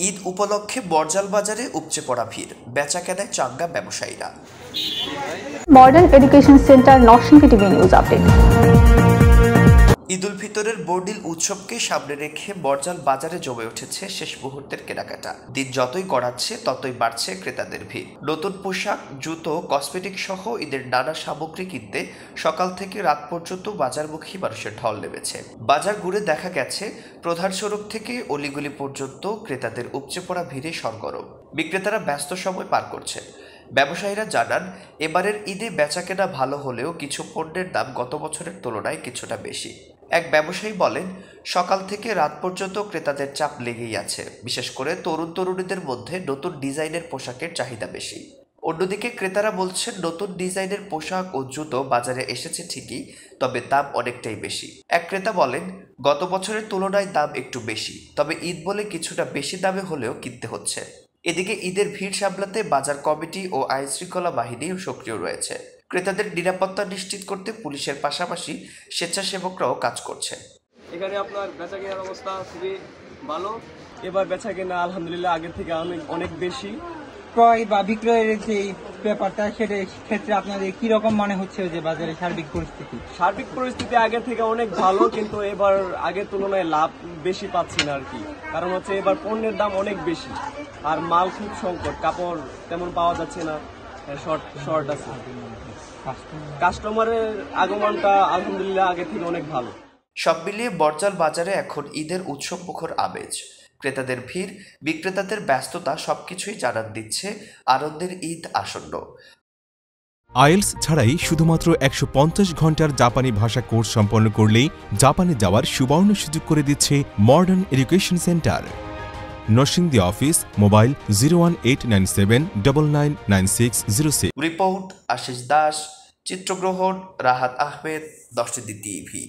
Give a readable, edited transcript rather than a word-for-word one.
ঈদ উপলক্ষে বরজাল বাজারে উপচে পড়া ভিড়, বেচাকেনায় চাঙ্গা ব্যবসায়ীরা। Modern education centre Narsingdi TV news update. Eid ul ফিতরের বর্ণিল উৎসবকে সামনে রেখে বরজাল বাজারে জমে উঠেছে শেষ মুহূর্তের কেনাকাটা। দিন যতই গড়াচ্ছে ততই বাড়ছে ক্রেতাদের ভিড়। নতুন পোশাক, জুতো, কসমেটিক সহ ঈদের নানা সামগ্রী কিনতে সকাল থেকে রাত পর্যন্ত বাজারমুখী মানুষের ঢল নেমেছে। বাজার ঘুরে দেখা গেছে প্রধান সড়ক থেকে অলিগলি পর্যন্ত ক্রেতাদের উপচে পড়া ভিড়ে সরগরম। বিক্রেতারা ব্যস্ত সময় পার করছেন। ব্যবসায়ীরা জানান, এবারের ঈদে বেচাকেনা ভালো হলেও কিছু পণ্যের দাম গত বছরের তুলনায় কিছুটা বেশি। এক ব্যবসায়ী বলেন, সকাল থেকে রাত পর্যন্ত ক্রেতাদের চাপ লেগেই আছে। বিশেষ করে তরুণীদের মধ্যে নতুন ডিজাইনের পোশাকের চাহিদা বেশি। অন্যদিকে ক্রেতারা বলছেন, নতুন ডিজাইনের পোশাক ও জুতো বাজারে এসেছে ঠিকই, তবে দাম অনেকটাই বেশি। এক ক্রেতা বলেন, গত বছরের তুলনায় দাম একটু বেশি, তবে ঈদ বলে কিছুটা বেশি দামে হলেও কিনতে হচ্ছে। এদিকে ঈদের ভিড় সামলাতে বাজার কমিটি ও আইন শৃঙ্খলা বাহিনীও সক্রিয় রয়েছে। ক্রেতাদের নিরাপত্তা নিশ্চিত করতে পুলিশের পাশাপাশি স্বেচ্ছাসেবকরাও কাজ করছে। এখানে আপনার বেচাকেনার অবস্থা খুবই ভালো। এবার বেচাকেনা আলহামদুলিল্লাহ আগের থেকে অনেক বেশি। ক্রয় বা বিক্রয়ের যে ব্যাপারটা, সেটার ক্ষেত্রে আপনাদের কি রকম মনে হচ্ছে যে বাজারে সার্বিক পরিস্থিতি আগের থেকে অনেক ভালো, কিন্তু এবার আগের তুলনায় লাভ বেশি পাচ্ছি না আর কি। কারণ হচ্ছে এবার পণ্যের দাম অনেক বেশি, আর মাল খুব সংকট, কাপড় তেমন পাওয়া যাচ্ছে না, শর্ট আছে। কাস্টমারের আগমনটা আলহামদুলিল্লাহ আগের থেকে অনেক ভালো। সব মিলিয়ে বরজাল বাজারে এখন ঈদের উৎসব মুখর আমেজ। ক্রেতাদের ভিড়, বিক্রেতাদের ব্যস্ততা সবকিছুই জানান দিচ্ছে আনন্দের ঈদ আসন্ন। আইএলস ছাড়াই শুধুমাত্র 150 ঘন্টার জাপানি ভাষা কোর্স সম্পন্ন করলেই জাপানে যাওয়ার সুবর্ণ সুযোগ করে দিচ্ছে modern education centre. Narsingdi office, mobile 01897999606। Report Ashis Das, চিত্রগ্রহণ রাহাত আহমেদ, নরসিংদী টিভি।